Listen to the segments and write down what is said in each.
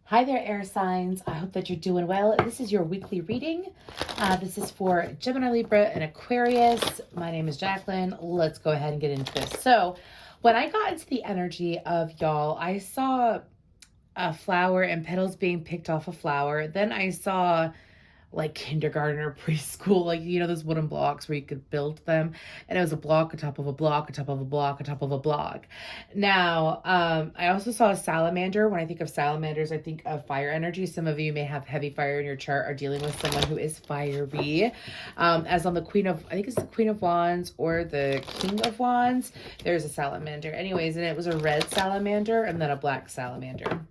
Hi there, air signs. I hope that you're doing well. This is your weekly reading. This is for Gemini, Libra, and Aquarius. My name is Jacqueline. Let's go ahead and get into this. So when I got into the energy of y'all, I saw a flower and petals being picked off a flower. Then I saw like kindergarten or preschool, like, you know, those wooden blocks where you could build them. And it was a block on top of a block, on top of a block, on top of a block. Now, I also saw a salamander. When I think of salamanders, I think of fire energy. Some of you may have heavy fire in your chart, or dealing with someone who is fiery. As on the Queen of, I think it's the Queen of Wands or the King of Wands, there's a salamander. Anyways, and it was a red salamander and then a black salamander.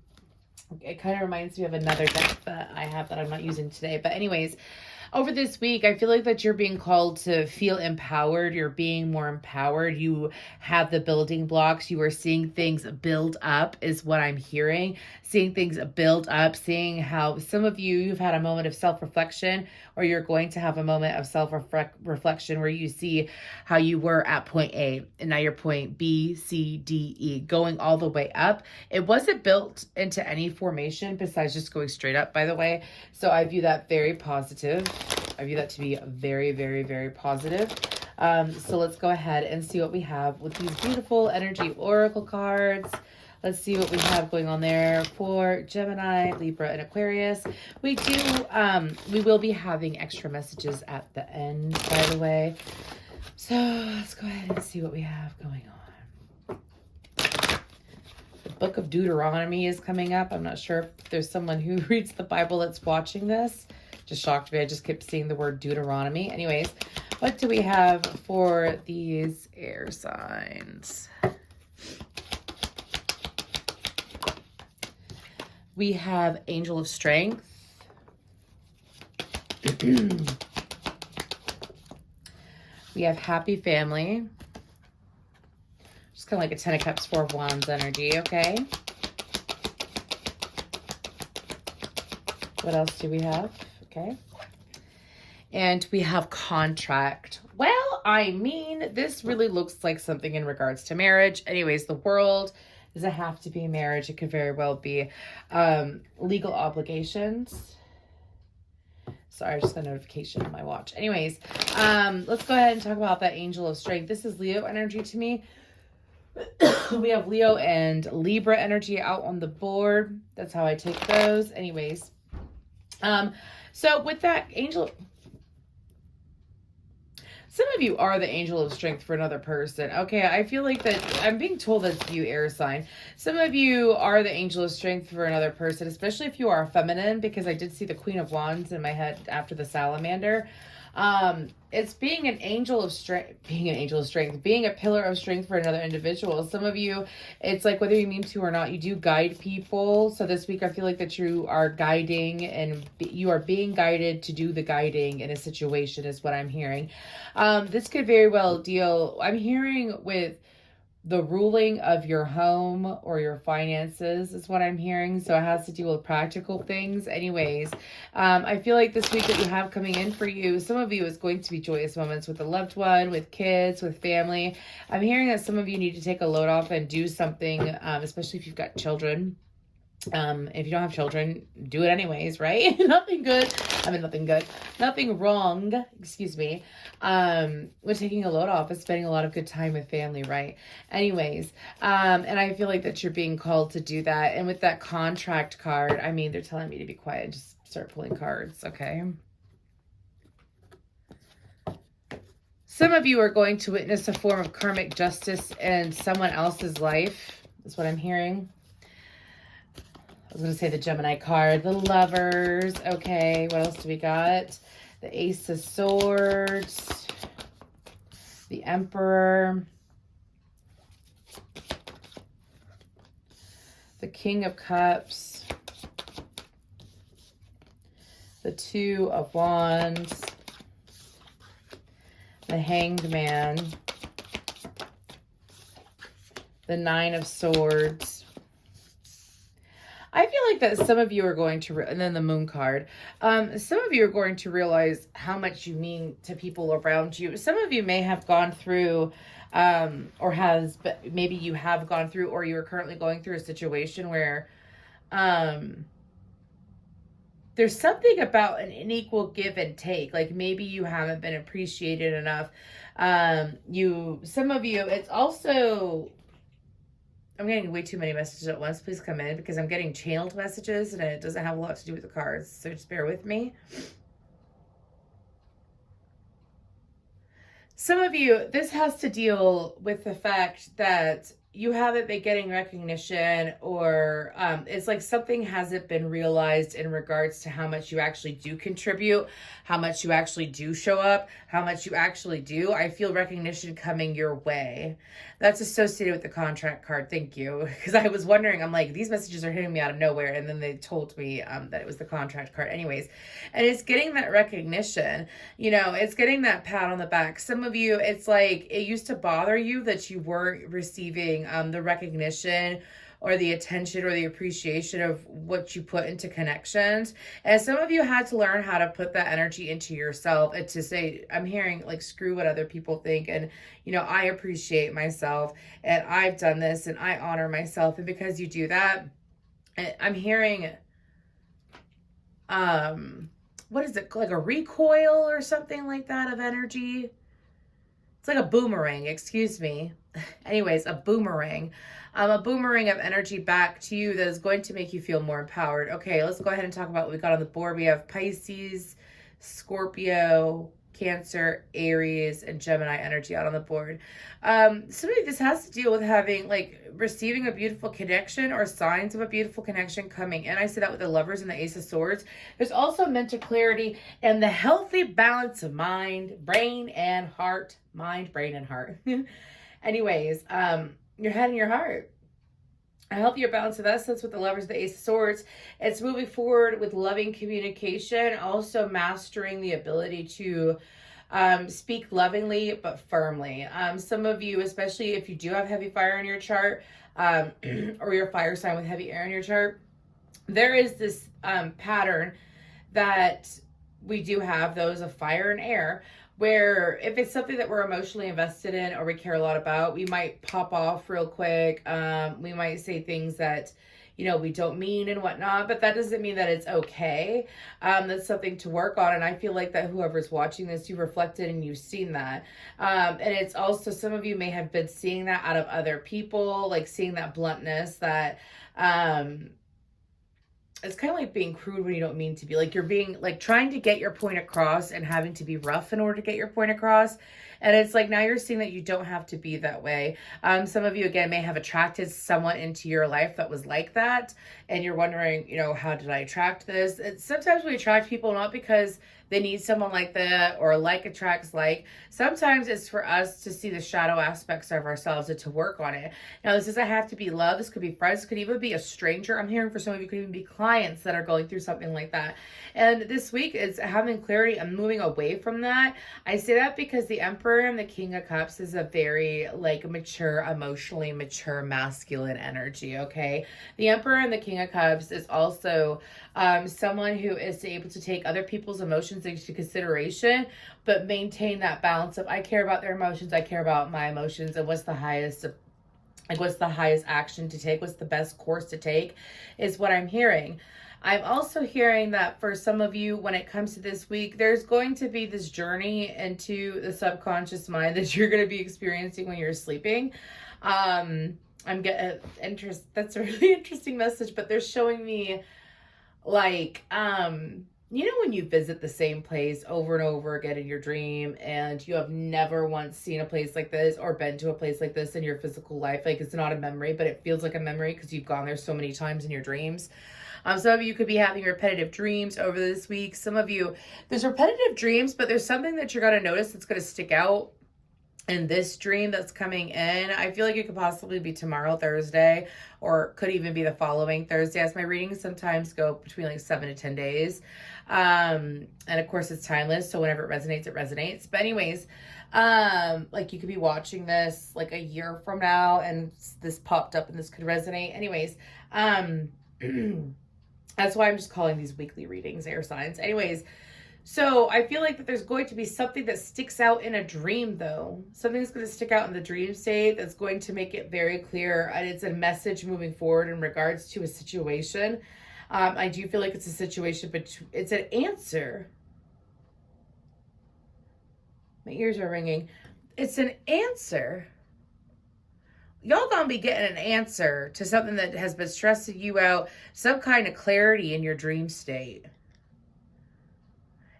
It kind of reminds me of another deck that I have that I'm not using today. But anyways, over this week, I feel like that you're being called to feel empowered. You're being more empowered. You have the building blocks. You are seeing things build up is what I'm hearing. Seeing things build up, seeing how some of you've had a moment of self-reflection, or you're going to have a moment of self-reflection where you see how you were at point A and now you're point B, C, D, E, going all the way up. It wasn't built into any formation besides just going straight up, by the way. So I view that very positive. I view that to be very, very, very positive. So let's go ahead and see what we have with these beautiful energy oracle cards. Let's see what we have going on there for Gemini, Libra, and Aquarius. We will be having extra messages at the end, by the way. So let's go ahead and see what we have going on. The book of Deuteronomy is coming up. I'm not sure if there's someone who reads the Bible that's watching this. Just shocked me. I just kept seeing the word Deuteronomy. Anyways, what do we have for these air signs? We have Angel of Strength. We have Happy Family. Just kind of like a 10 of Cups, 4 of Wands energy, okay? What else do we have? Okay. And we have Contract. Well, I mean, this really looks like something in regards to marriage. Anyways, the World. Does it have to be marriage? It could very well be legal obligations. Sorry, I just got a notification on my watch. Anyways, let's go ahead and talk about that Angel of Strength. This is Leo energy to me. We have Leo and Libra energy out on the board. That's how I take those. Anyways, so with that Angel... Some of you are the angel of strength for another person. Okay, I feel like that I'm being told that's you, air sign. Some of you are the angel of strength for another person, especially if you are feminine, because I did see the Queen of Wands in my head after the salamander. It's being an angel of strength, being a pillar of strength for another individual. Some of you, it's like whether you mean to or not, you do guide people. So this week I feel like that you are guiding and you are being guided to do the guiding in a situation is what I'm hearing. This could very well deal, I'm hearing with the ruling of your home or your finances is what I'm hearing. So it has to deal with practical things. Anyways, I feel like this week that you have coming in for you, some of you is going to be joyous moments with a loved one, with kids, with family. I'm hearing that some of you need to take a load off and do something, especially if you've got children. If you don't have children, do it anyways, right? Nothing wrong, excuse me, with taking a load off and spending a lot of good time with family, right? Anyways, and I feel like that you're being called to do that. And with that Contract card, I mean, they're telling me to be quiet and just start pulling cards, okay? Some of you are going to witness a form of karmic justice in someone else's life, is what I'm hearing. I was going to say the Gemini card, the Lovers. Okay, what else do we got? The Ace of Swords, the Emperor, the King of Cups, the Two of Wands, the Hanged Man, the Nine of Swords. I feel like that some of you are going to, and then the Moon card, some of you are going to realize how much you mean to people around you. Some of you may have gone through, maybe you have gone through, or you're currently going through a situation where there's something about an unequal give and take. Like maybe you haven't been appreciated enough. Some of you, it's also, I'm getting way too many messages at once. Please come in because I'm getting channeled messages and it doesn't have a lot to do with the cards. So just bear with me. Some of you, this has to deal with the fact that you haven't been getting recognition, or it's like something hasn't been realized in regards to how much you actually do contribute, how much you actually do show up, how much you actually do. I feel recognition coming your way. That's associated with the contract card. Thank you. Because I was wondering, I'm like, these messages are hitting me out of nowhere. And then they told me that it was the contract card. Anyways, and it's getting that recognition. You know, it's getting that pat on the back. Some of you, it's like it used to bother you that you weren't receiving the recognition or the attention or the appreciation of what you put into connections. And some of you had to learn how to put that energy into yourself and to say, I'm hearing like, screw what other people think. And, you know, I appreciate myself and I've done this and I honor myself. And because you do that, I'm hearing, what is it? Like a recoil or something like that of energy. It's like a boomerang, excuse me. Anyways, a boomerang of energy back to you that is going to make you feel more empowered. Okay, let's go ahead and talk about what we got on the board. We have Pisces, Scorpio, Cancer, Aries, and Gemini energy out on the board. Somebody, this has to deal with having, like, receiving a beautiful connection or signs of a beautiful connection coming in. I say that with the Lovers and the Ace of Swords. There's also mental clarity and the healthy balance of mind, brain, and heart. Mind, brain, and heart. Anyways, your head and your heart. A healthier balance of essence with the Lovers, the Ace of Swords. It's moving forward with loving communication, also mastering the ability to speak lovingly but firmly. Some of you, especially if you do have heavy fire in your chart, or your fire sign with heavy air in your chart, there is this pattern that we do have, those of fire and air, where if it's something that we're emotionally invested in or we care a lot about, we might pop off real quick. We might say things that, you know, we don't mean and whatnot, but that doesn't mean that it's okay. That's something to work on. And I feel like that whoever's watching this, you've reflected and you've seen that. And it's also, some of you may have been seeing that out of other people, like seeing that bluntness that, it's kind of like being crude when you don't mean to be. Like you're being, like, trying to get your point across and having to be rough in order to get your point across. And it's like, now you're seeing that you don't have to be that way. Some of you, again, may have attracted someone into your life that was like that. And you're wondering, you know, how did I attract this? And sometimes we attract people not because they need someone like that or like attracts like. Sometimes it's for us to see the shadow aspects of ourselves and to work on it. Now, this doesn't have to be love. This could be friends. This could even be a stranger. I'm hearing for some of you, could even be clients that are going through something like that. And this week is having clarity and moving away from that. I say that because the Emperor and the King of Cups is a very, like, mature, emotionally mature, masculine energy, okay? The Emperor and the King of Cups is also someone who is able to take other people's emotions into consideration, but maintain that balance of, I care about their emotions, I care about my emotions, and what's the highest action to take, what's the best course to take, is what I'm hearing. I'm also hearing that for some of you, when it comes to this week, there's going to be this journey into the subconscious mind that you're going to be experiencing when you're sleeping. I'm getting that's a really interesting message, but they're showing me, like, you know, when you visit the same place over and over again in your dream and you have never once seen a place like this or been to a place like this in your physical life, like it's not a memory, but it feels like a memory because you've gone there so many times in your dreams. Some of you could be having repetitive dreams over this week. Some of you, there's repetitive dreams, but there's something that you're going to notice that's going to stick out in this dream that's coming in. I feel like it could possibly be tomorrow, Thursday, or could even be the following Thursday, as my readings sometimes go between like 7 to 10 days. And of course it's timeless, so whenever it resonates, it resonates. But anyways, like you could be watching this like a year from now and this popped up and this could resonate. Anyways, that's why I'm just calling these weekly readings air signs. Anyways, so I feel like that there's going to be something that sticks out in a dream, though. Something's going to stick out in the dream state that's going to make it very clear. And it's a message moving forward in regards to a situation. I do feel like it's a situation, but it's an answer. My ears are ringing. It's an answer. Y'all gonna be getting an answer to something that has been stressing you out, some kind of clarity in your dream state.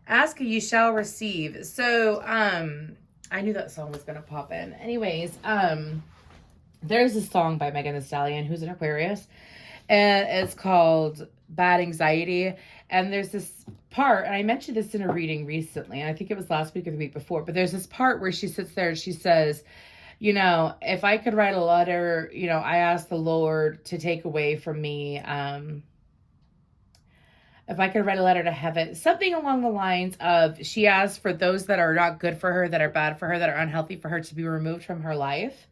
Ask and you shall receive. So, I knew that song was gonna pop in. Anyways, there's a song by Megan Thee Stallion, who's an Aquarius, and it's called Bad Anxiety. And there's this part, and I mentioned this in a reading recently, and I think it was last week or the week before, but there's this part where she sits there and she says, you know, if I could write a letter, you know, I ask the Lord to take away from me, if I could write a letter to heaven, something along the lines of, she asks for those that are not good for her, that are bad for her, that are unhealthy for her to be removed from her life.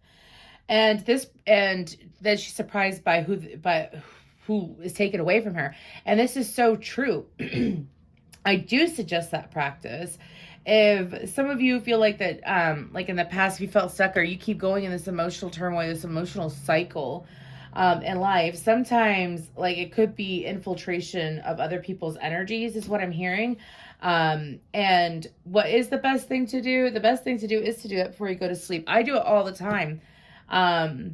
And then she's surprised by who is taken away from her. And this is so true. I do suggest that practice. If some of you feel like that, like in the past, if you felt stuck or you keep going in this emotional turmoil, this emotional cycle in life, sometimes like it could be infiltration of other people's energies is what I'm hearing. And what is the best thing to do? The best thing to do is to do it before you go to sleep. I do it all the time. I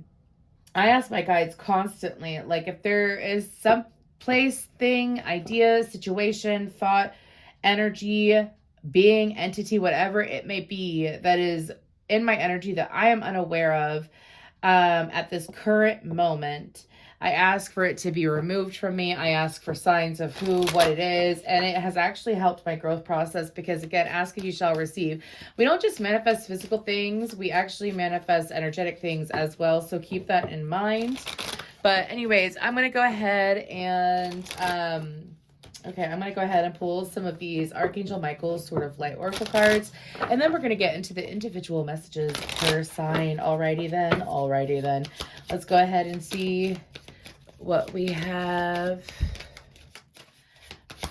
ask my guides constantly, like if there is some place, thing, idea, situation, thought, energy, being, entity, whatever it may be that is in my energy that I am unaware of at this current moment, I ask for it to be removed from me. I ask for signs of what it is. And it has actually helped my growth process because, again, ask and you shall receive. We don't just manifest physical things. We actually manifest energetic things as well. So keep that in mind. But anyways, I'm going to go ahead and, I'm going to go ahead and pull some of these Archangel Michael's sort of light oracle cards. And then we're going to get into the individual messages per sign. Alrighty then. Let's go ahead and see what we have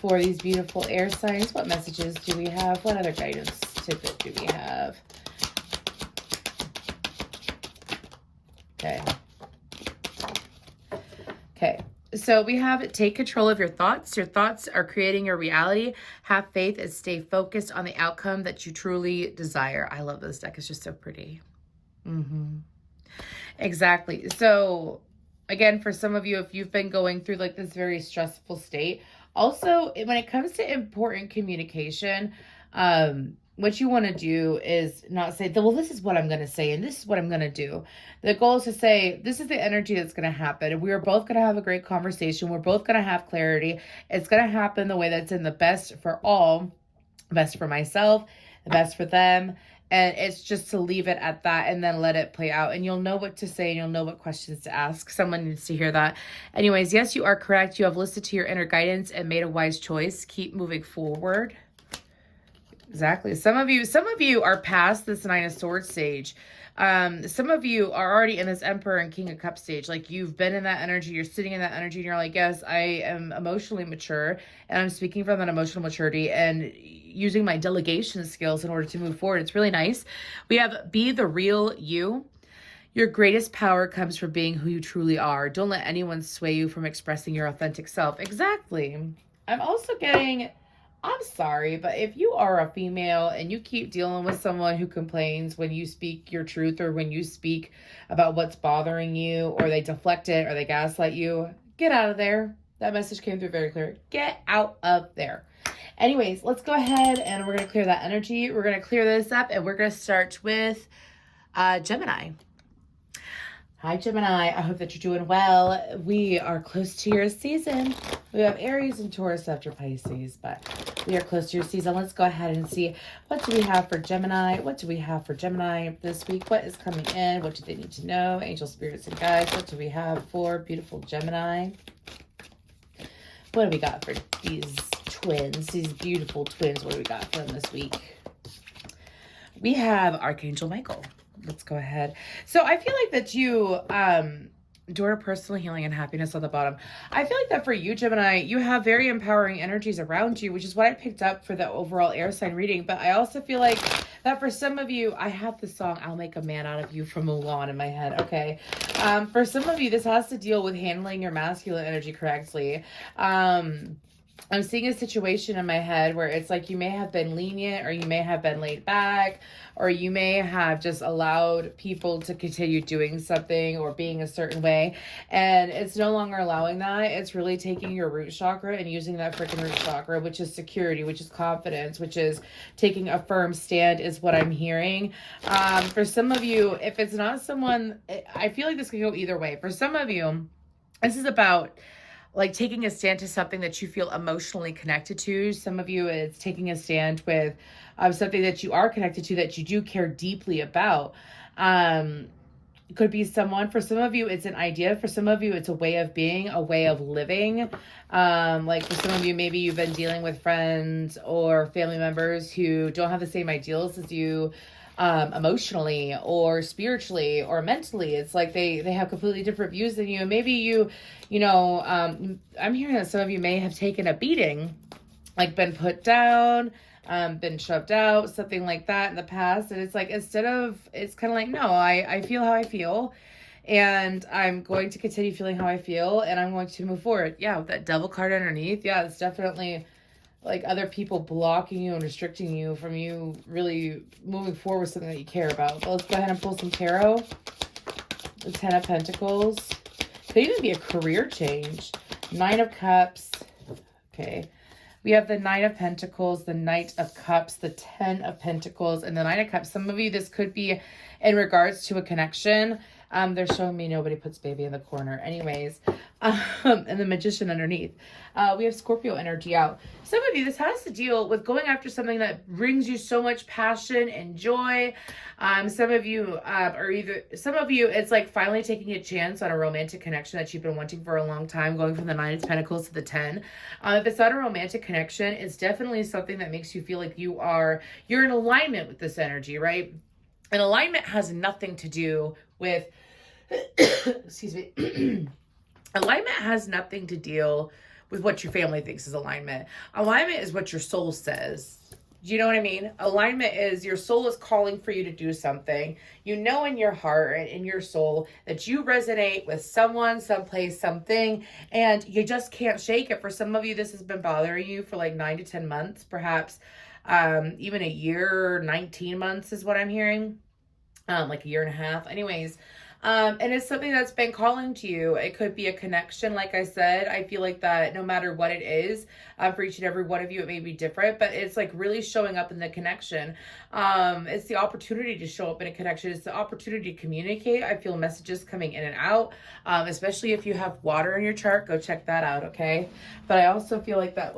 for these beautiful air signs. What messages do we have? What other guidance tidbit do we have? Okay. So we have take control of your thoughts. Your thoughts are creating your reality. Have faith and stay focused on the outcome that you truly desire. I love this deck. It's just so pretty. Exactly. So again, for some of you, if you've been going through like this very stressful state, also when it comes to important communication, what you want to do is not say, well, this is what I'm going to say and this is what I'm going to do. The goal is to say, this is the energy that's going to happen. And we are both going to have a great conversation. We're both going to have clarity. It's going to happen the way that's in the best for all, the best for myself, the best for them. And it's just to leave it at that and then let it play out. And you'll know what to say and you'll know what questions to ask. Someone needs to hear that. Anyways, yes, you are correct. You have listened to your inner guidance and made a wise choice. Keep moving forward. Exactly. Some of you are past this Nine of Swords stage. Some of you are already in this Emperor and King of Cups stage. Like you've been in that energy. You're sitting in that energy and you're like, yes, I am emotionally mature and I'm speaking from that emotional maturity and using my delegation skills in order to move forward. It's really nice. We have be the real you. Your greatest power comes from being who you truly are. Don't let anyone sway you from expressing your authentic self. Exactly. I'm also getting, I'm sorry, but if you are a female and you keep dealing with someone who complains when you speak your truth or when you speak about what's bothering you or they deflect it or they gaslight you, get out of there. That message came through very clear. Get out of there. Anyways, let's go ahead and we're going to clear that energy. We're going to clear this up and we're going to start with Gemini. Hi, Gemini. I hope that you're doing well. We are close to your season. We have Aries and Taurus after Pisces, but we are close to your season. Let's go ahead and see what do we have for Gemini. What do we have for Gemini this week? What is coming in? What do they need to know? Angel, spirits, and guides. What do we have for beautiful Gemini? What do we got for these twins? These beautiful twins. What do we got for them this week? We have Archangel Michael. Let's go ahead. So I feel like that you, door personal healing and happiness on the bottom. I feel like that for you, Gemini, you have very empowering energies around you, which is what I picked up for the overall air sign reading. But I also feel like that for some of you, I have the song "I'll Make a Man Out of You" from Mulan in my head. Okay, for some of you, this has to deal with handling your masculine energy correctly. I'm seeing a situation in my head where it's like you may have been lenient, or you may have been laid back, or you may have just allowed people to continue doing something or being a certain way, and it's no longer allowing that. It's really taking your root chakra and using that freaking root chakra, which is security, which is confidence, which is taking a firm stand, is what I'm hearing. For some of you, if it's not someone, I feel like this could go either way. For some of you, this is about like taking a stand to something that you feel emotionally connected to. Some of you, it's taking a stand with something that you are connected to, that you do care deeply about. It could be someone. For some of you, it's an idea. For some of you, it's a way of being, a way of living. Like for some of you, maybe you've been dealing with friends or family members who don't have the same ideals as you, emotionally or spiritually or mentally. It's like they have completely different views than you. Maybe I'm hearing that some of you may have taken a beating, like been put down, been shoved out, something like that in the past. And it's like, it's kind of like, no, I feel how I feel, and I'm going to continue feeling how I feel, and I'm going to move forward. Yeah, with that devil card underneath. Yeah, it's definitely like other people blocking you and restricting you from you really moving forward with something that you care about. But let's go ahead and pull some tarot. The Ten of Pentacles. Could even be a career change. Nine of Cups. Okay. We have the Nine of Pentacles, the Knight of Cups, the Ten of Pentacles, and the Nine of Cups. Some of you, this could be in regards to a connection. They're showing me nobody puts baby in the corner. Anyways, and the Magician underneath. We have Scorpio energy out. Some of you, this has to deal with going after something that brings you so much passion and joy. Some of you, it's like finally taking a chance on a romantic connection that you've been wanting for a long time, going from the Nine of Pentacles to the 10. If it's not a romantic connection, it's definitely something that makes you feel like you're in alignment with this energy, right? And alignment has nothing to do with, excuse me, alignment has nothing to deal with what your family thinks is alignment. Alignment is what your soul says. Do you know what I mean? Alignment is your soul is calling for you to do something. You know in your heart and in your soul that you resonate with someone, someplace, something, and you just can't shake it. For some of you, this has been bothering you for like 9 to 10 months, perhaps even a year, 19 months is what I'm hearing. Like a year and a half. Anyways, and it's something that's been calling to you. It could be a connection. Like I said, I feel like that no matter what it is, for each and every one of you, it may be different, but it's like really showing up in the connection. It's the opportunity to show up in a connection. It's the opportunity to communicate. I feel messages coming in and out, especially if you have water in your chart, go check that out. Okay. But I also feel like that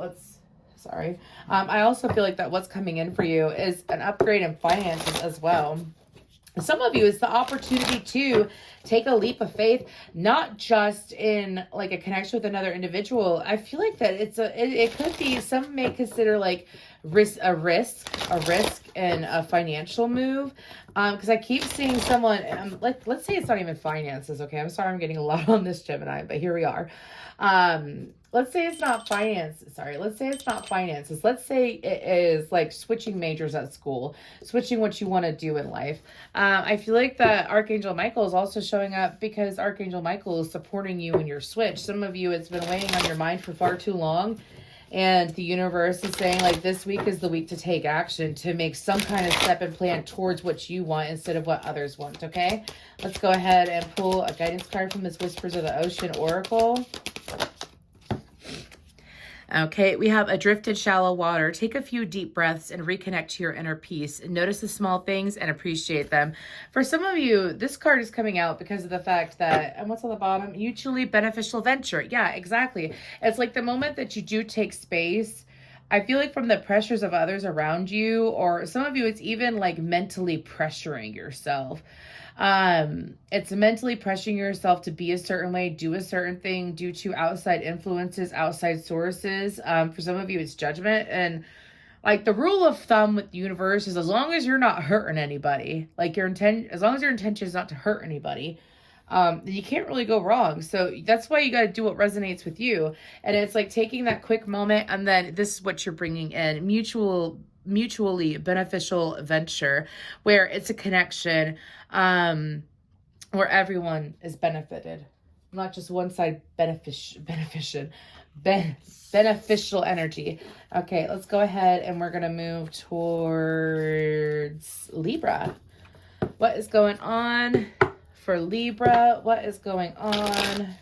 I also feel like that what's coming in for you is an upgrade in finances as well. Some of you, it's the opportunity to take a leap of faith, not just in like a connection with another individual. I feel like that it could be, some may consider like a risk and a financial move. Because I keep seeing someone, let's say it's not even finances. Okay. I'm sorry, I'm getting a lot on this, Gemini, but here we are. Let's say it's not finances. Let's say it's not finances. Let's say it is like switching majors at school, switching what you want to do in life. I feel like that Archangel Michael is also showing up because Archangel Michael is supporting you in your switch. Some of you, it's been weighing on your mind for far too long. And the universe is saying like this week is the week to take action, to make some kind of step and plan towards what you want instead of what others want. Okay, let's go ahead and pull a guidance card from this Whispers of the Ocean Oracle. Okay, we have Adrift in Shallow Water. Take a few deep breaths and reconnect to your inner peace. Notice the small things and appreciate them. For some of you, this card is coming out because of the fact that, and what's on the bottom? Mutually beneficial venture. Yeah, exactly. It's like the moment that you do take space, I feel like from the pressures of others around you, or some of you, it's even like mentally pressuring yourself. It's mentally pressuring yourself to be a certain way, do a certain thing due to outside influences, outside sources. For some of you, it's judgment. And like the rule of thumb with the universe is as long as you're not hurting anybody, like as long as your intention is not to hurt anybody, you can't really go wrong. So that's why you got to do what resonates with you. And it's like taking that quick moment, and then this is what you're bringing in: mutual mutually beneficial venture where it's a connection, where everyone is benefited, not just one side beneficial energy. Okay, let's go ahead and we're going to move towards Libra. What is going on for Libra? What is going on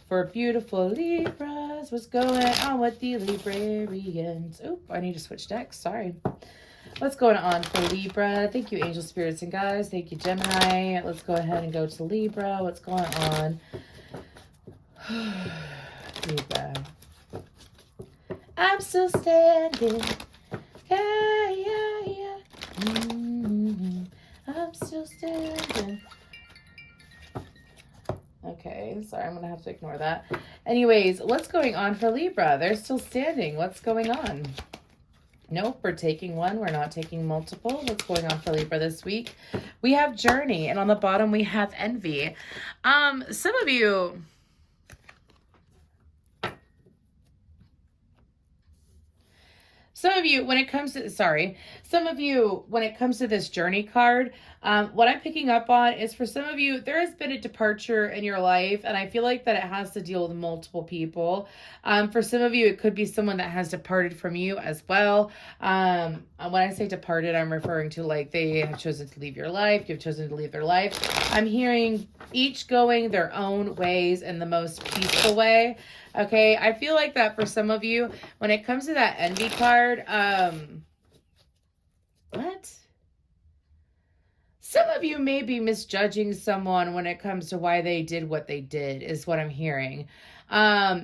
for beautiful Libras? What's going on with the Librarians? Oh, I need to switch decks. Sorry. What's going on for Libra? Thank you, angel spirits and guides. Thank you, Gemini. Let's go ahead and go to Libra. What's going on? Libra. I'm still standing. Yeah. I'm still standing. Okay, sorry, I'm going to have to ignore that. Anyways, what's going on for Libra? They're still standing. What's going on? Nope, we're taking one. We're not taking multiple. What's going on for Libra this week? We have Journey, and on the bottom we have Envy. Some of you... when it comes to this Journey card, what I'm picking up on is for some of you, there has been a departure in your life, and I feel like that it has to deal with multiple people. For some of you, it could be someone that has departed from you as well. When I say departed, I'm referring to like they have chosen to leave your life, you've chosen to leave their life. I'm hearing each going their own ways in the most peaceful way. Okay, I feel like that for some of you, when it comes to that Envy card, what? Some of you may be misjudging someone when it comes to why they did what they did, is what I'm hearing.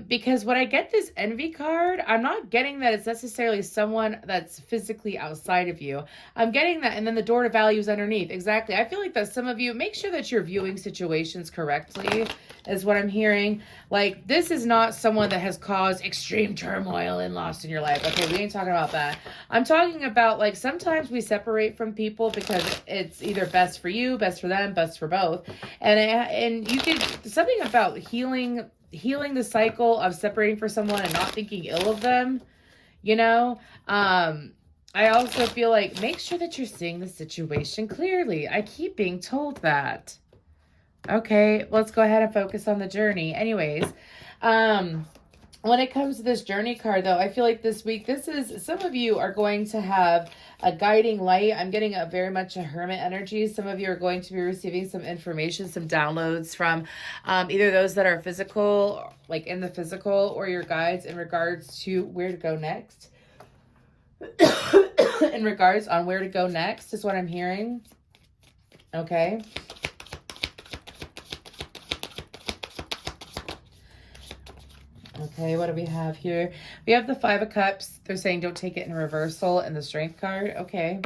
Because when I get this Envy card, I'm not getting that it's necessarily someone that's physically outside of you. I'm getting that, and then the door to value is underneath. Exactly. I feel like that some of you, make sure that you're viewing situations correctly, is what I'm hearing. Like, this is not someone that has caused extreme turmoil and loss in your life. Okay, we ain't talking about that. I'm talking about, like, sometimes we separate from people because it's either best for you, best for them, best for both. And you can, something about healing the cycle of separating for someone and not thinking ill of them, you know. I also feel like, make sure that you're seeing the situation clearly. I keep being told that. Okay, let's go ahead and focus on the Journey. Anyways, when it comes to this Journey card, though, I feel like this week, some of you are going to have a guiding light. I'm getting a very much a hermit energy. Some of you are going to be receiving some information, some downloads from either those that are physical, like in the physical, or your guides in regards to where to go next. In regards on where to go next is what I'm hearing. Okay. Okay, what do we have here? We have the Five of Cups. They're saying don't take it in reversal, and the Strength card. Okay.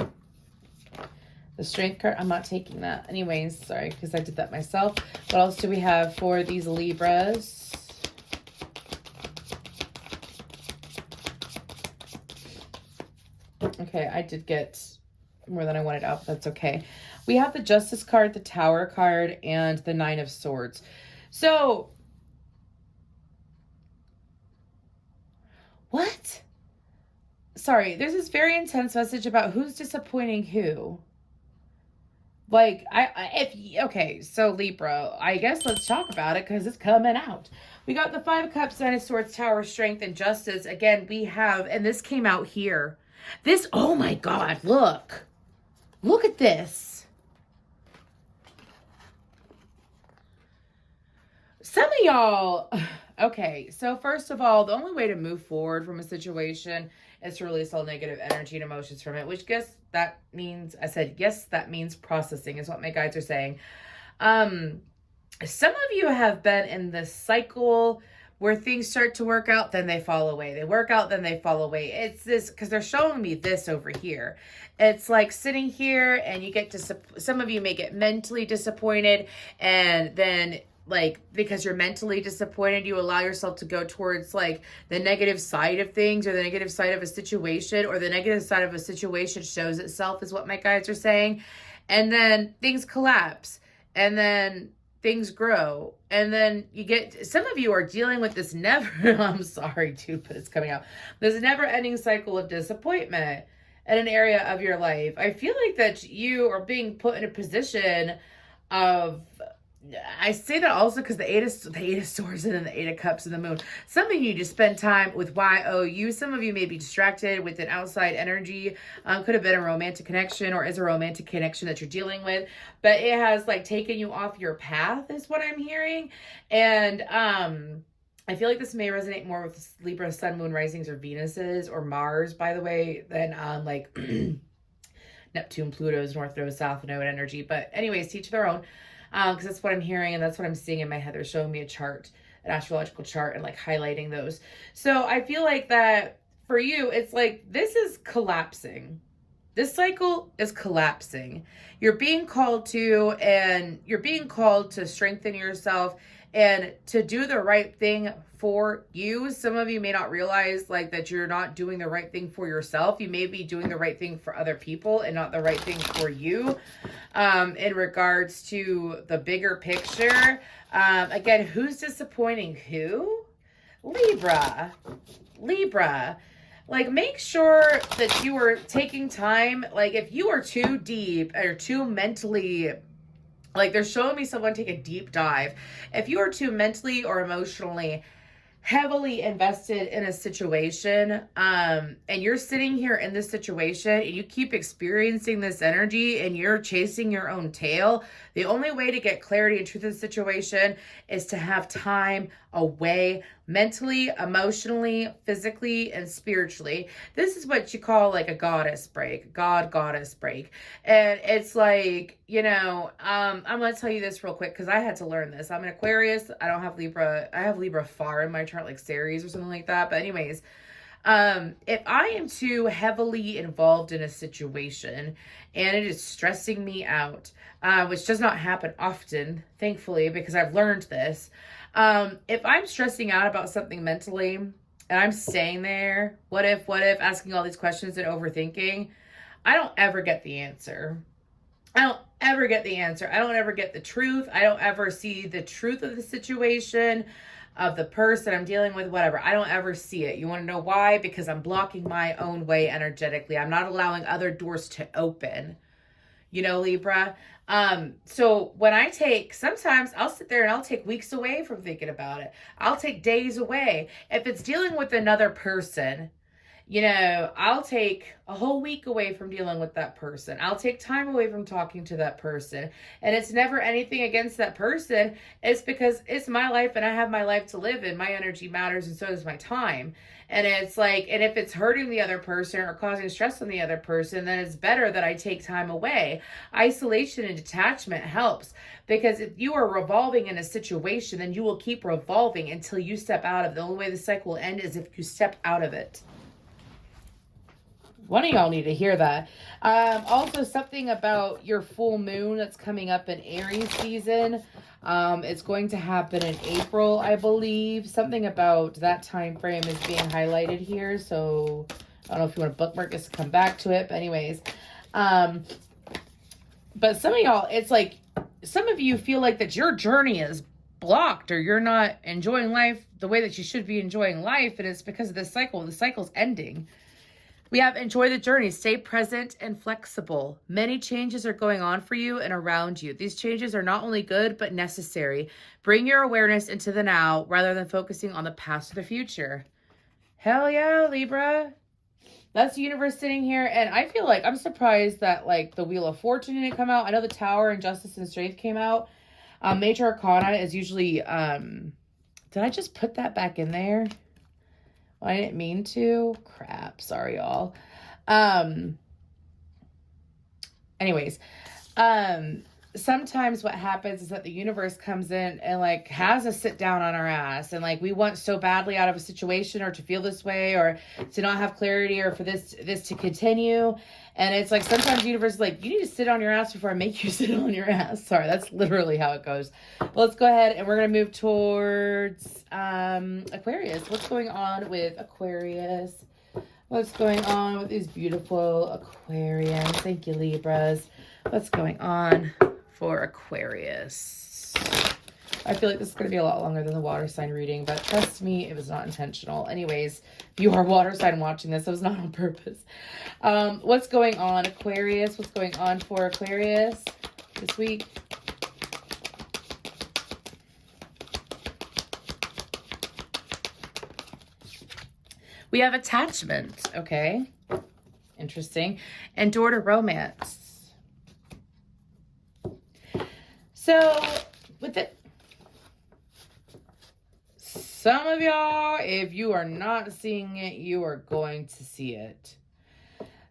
The Strength card, I'm not taking that. Anyways, sorry, because I did that myself. What else do we have for these Libras? Okay, I did get more than I wanted out, but that's okay. We have the Justice card, the Tower card, and the Nine of Swords. So... what? Sorry, there's this very intense message about who's disappointing who. Like, okay, so Libra, I guess let's talk about it because it's coming out. We got the Five of Cups, Nine of Swords, Tower, Strength, and Justice. Again, we have, and this came out here. This, oh my God, look. Look at this. Some of y'all... okay, so first of all, the only way to move forward from a situation is to release all negative energy and emotions from it, which guess that means, I said, yes, that means processing is what my guides are saying. Some of you have been in this cycle where things start to work out, then they fall away. They work out, then they fall away. It's this, because they're showing me this over here. It's like sitting here and you get some of you may get mentally disappointed, and then like, because you're mentally disappointed, you allow yourself to go towards like the negative side of things, or the negative side of a situation, or the negative side of a situation shows itself, is what my guides are saying. And then things collapse, and then things grow, and then you get, some of you are dealing with this I'm sorry too, but it's coming out, this never ending cycle of disappointment. in an area of your life. I feel like that you are being put in a position of, I say that also because the eight of swords and then the eight of cups and the moon. Some of you just spend time with YOU. Some of you may be distracted with an outside energy. Could have been a romantic connection or is a romantic connection that you're dealing with, but it has like taken you off your path is what I'm hearing. And I feel like this may resonate more with Libra, Sun, Moon, Risings, or Venuses, or Mars, by the way, than like Neptune, Pluto's North Node, South Node energy. But anyways, to each their own, because that's what I'm hearing and that's what I'm seeing in my head. They're showing me a chart, an astrological chart, and like highlighting those. So I feel like that for you, it's like this is collapsing. This cycle is collapsing. You're being called to, and you're being called to strengthen yourself and to do the right thing for you. Some of you may not realize like that you're not doing the right thing for yourself. You may be doing the right thing for other people and not the right thing for you. In regards to the bigger picture. Again, who's disappointing who? Libra. Like, make sure that you are taking time. Like, if you are too deep or too mentally, like, they're showing me someone take a deep dive. If you are too mentally or emotionally heavily invested in a situation, and you're sitting here in this situation and you keep experiencing this energy and you're chasing your own tail, the only way to get clarity and truth of the situation is to have time away mentally, emotionally, physically, and spiritually. This is what you call like a goddess break, goddess break. And it's like, I'm going to tell you this real quick because I had to learn this. I'm an Aquarius. I don't have Libra. I have Libra far in my chart, like Aries or something like that. But anyways, if I am too heavily involved in a situation and it is stressing me out, which does not happen often, thankfully, because I've learned this. If I'm stressing out about something mentally and I'm staying there, what if, asking all these questions and overthinking, I don't ever get the answer. I don't ever get the truth. I don't ever see the truth of the situation, of the person I'm dealing with, whatever. I don't ever see it. You want to know why? Because I'm blocking my own way energetically. I'm not allowing other doors to open. Libra. So when sometimes I'll sit there and I'll take weeks away from thinking about it. I'll take days away. If it's dealing with another person, I'll take a whole week away from dealing with that person. I'll take time away from talking to that person. And it's never anything against that person. It's because it's my life and I have my life to live in. My energy matters and so does my time. And it's like, and if it's hurting the other person or causing stress on the other person, then it's better that I take time away. Isolation and detachment helps, because if you are revolving in a situation, then you will keep revolving until you step out of it. The only way the cycle will end is if you step out of it. One of y'all need to hear that. Also, something about your full moon that's coming up in Aries season. It's going to happen in April, I believe. Something about that time frame is being highlighted here. So I don't know if you want to bookmark this to come back to it. But anyways, but some of y'all, it's like some of you feel like that your journey is blocked or you're not enjoying life the way that you should be enjoying life. And it's because of this cycle. The cycle's ending. We have enjoy the journey, stay present and flexible. Many changes are going on for you and around you. These changes are not only good, but necessary. Bring your awareness into the now rather than focusing on the past or the future. Hell yeah, Libra. That's the universe sitting here. And I feel like I'm surprised that like the Wheel of Fortune didn't come out. I know the Tower and Justice and Strength came out. Major Arcana is usually, did I just put that back in there? I didn't mean to. Crap. Sorry, y'all. Anyways, sometimes what happens is that the universe comes in and like has us sit down on our ass, and like we want so badly out of a situation or to feel this way or to not have clarity or for this to continue. And it's like sometimes the universe is like, you need to sit on your ass before I make you sit on your ass. Sorry, that's literally how it goes. But let's go ahead and we're going to move towards Aquarius. What's going on with Aquarius? What's going on with these beautiful Aquarians? Thank you, Libras. What's going on for Aquarius? I feel like this is going to be a lot longer than the water sign reading, but trust me, it was not intentional. Anyways, if you are water sign watching this, it was not on purpose. What's going on, Aquarius? What's going on for Aquarius this week? We have attachment, okay? Interesting. And door to romance. So, with it, some of y'all, if you are not seeing it, you are going to see it.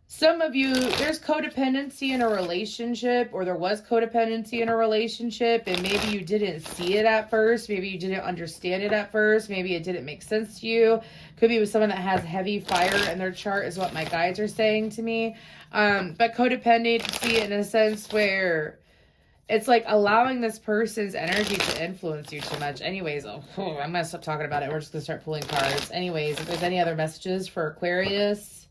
Some of you, there's codependency in a relationship, or there was codependency in a relationship, and maybe you didn't see it at first. Maybe you didn't understand it at first. Maybe it didn't make sense to you. Could be with someone that has heavy fire in their chart is what my guides are saying to me. But codependency in a sense where it's like allowing this person's energy to influence you too much. Anyways, I'm going to stop talking about it. We're just going to start pulling cards. Anyways, if there's any other messages for Aquarius,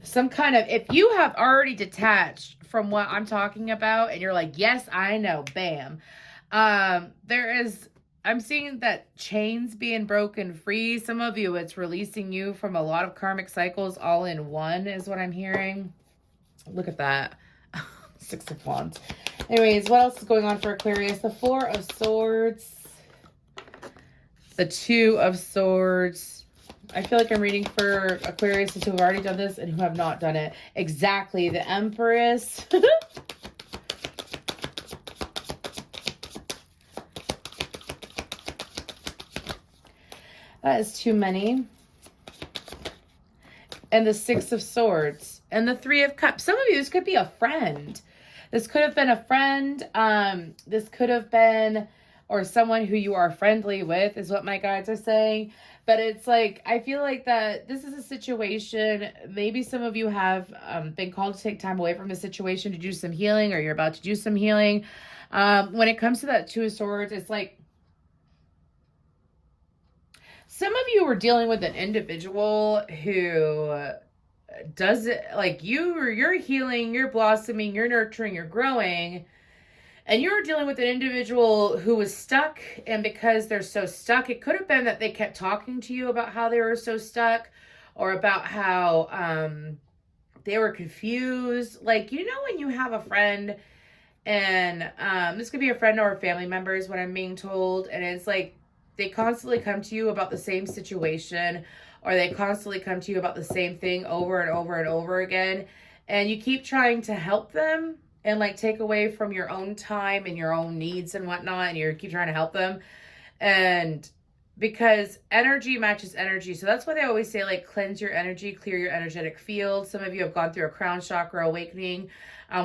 some kind of, if you have already detached from what I'm talking about and you're like, yes, I know, bam. I'm seeing that chains being broken free. Some of you, it's releasing you from a lot of karmic cycles all in one is what I'm hearing. Look at that. 6 of Wands. Anyways, what else is going on for Aquarius? The 4 of Swords. The 2 of Swords. I feel like I'm reading for Aquarius who have already done this and who have not done it. Exactly. The Empress. That is too many. And the 6 of Swords. And the 3 of Cups. Some of you, this could be a friend. This could have been a friend. This could have been, or someone who you are friendly with is what my guides are saying. But it's like, I feel like that this is a situation, maybe some of you have been called to take time away from the situation to do some healing, or you're about to do some healing. When it comes to that 2 of Swords, it's like, some of you are dealing with an individual who does it, like you're healing, you're blossoming, you're nurturing, you're growing. And you're dealing with an individual who was stuck, and because they're so stuck, it could have been that they kept talking to you about how they were so stuck, or about how they were confused. Like, you know, when you have a friend, and this could be a friend or a family member is what I'm being told, and it's like they constantly come to you about the same situation, or they constantly come to you about the same thing over and over and over again, and you keep trying to help them and like take away from your own time and your own needs and whatnot, and you keep trying to help them. And because energy matches energy, so that's why they always say, like, cleanse your energy, clear your energetic field. Some of you have gone through a crown chakra awakening,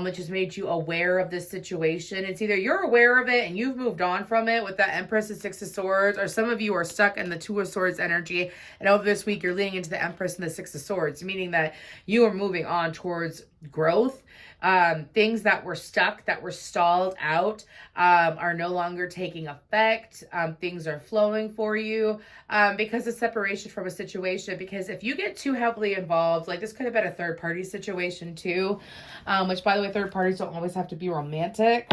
which has made you aware of this situation. It's either you're aware of it and you've moved on from it with that Empress and 6 of Swords, or some of you are stuck in the 2 of Swords energy, and over this week you're leaning into the Empress and the 6 of Swords, meaning that you are moving on towards growth. Things that were stuck, that were stalled out, are no longer taking effect. Things are flowing for you, because of separation from a situation. Because if you get too heavily involved, like this could have been a third party situation too, which, by the way, third parties don't always have to be romantic.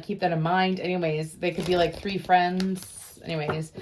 Keep that in mind. Anyways, they could be like 3 friends. Anyways,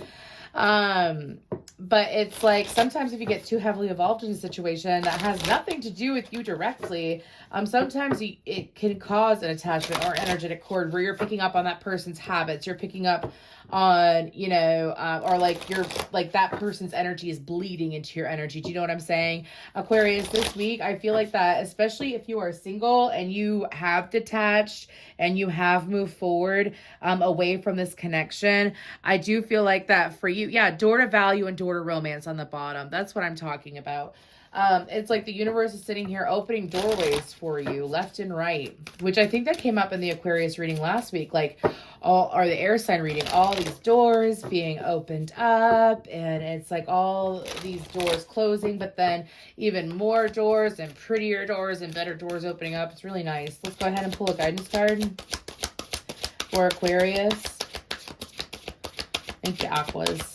but it's like sometimes if you get too heavily involved in a situation that has nothing to do with you directly, sometimes it can cause an attachment or energetic cord where you're picking up on that person's habits. You're picking up on, you know, or like you're like that person's energy is bleeding into your energy. Do you know what I'm saying? Aquarius, this week, I feel like that, especially if you are single and you have detached and you have moved forward away from this connection, I do feel like that for you. Yeah, door to value and door to romance on the bottom. That's what I'm talking about. It's like the universe is sitting here opening doorways for you left and right, which I think that came up in the Aquarius reading last week, like or the air sign reading, all these doors being opened up, and it's like all these doors closing, but then even more doors and prettier doors and better doors opening up. It's really nice. Let's go ahead and pull a guidance card for Aquarius. Thank you, Aquas.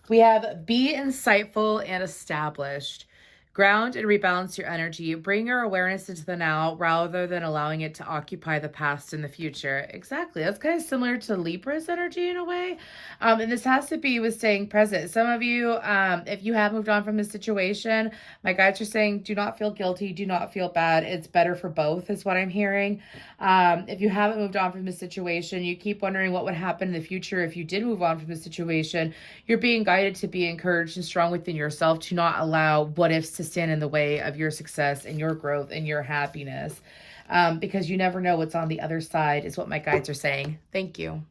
We have be insightful and established. Ground and rebalance your energy. Bring your awareness into the now rather than allowing it to occupy the past and the future. Exactly. That's kind of similar to Libra's energy in a way. And this has to be with staying present. Some of you, if you have moved on from this situation, my guides are saying do not feel guilty, do not feel bad. It's better for both, is what I'm hearing. If you haven't moved on from this situation, you keep wondering what would happen in the future if you did move on from the situation. You're being guided to be encouraged and strong within yourself, to not allow what ifs to stand in the way of your success and your growth and your happiness, because you never know what's on the other side, is what my guides are saying. Thank you.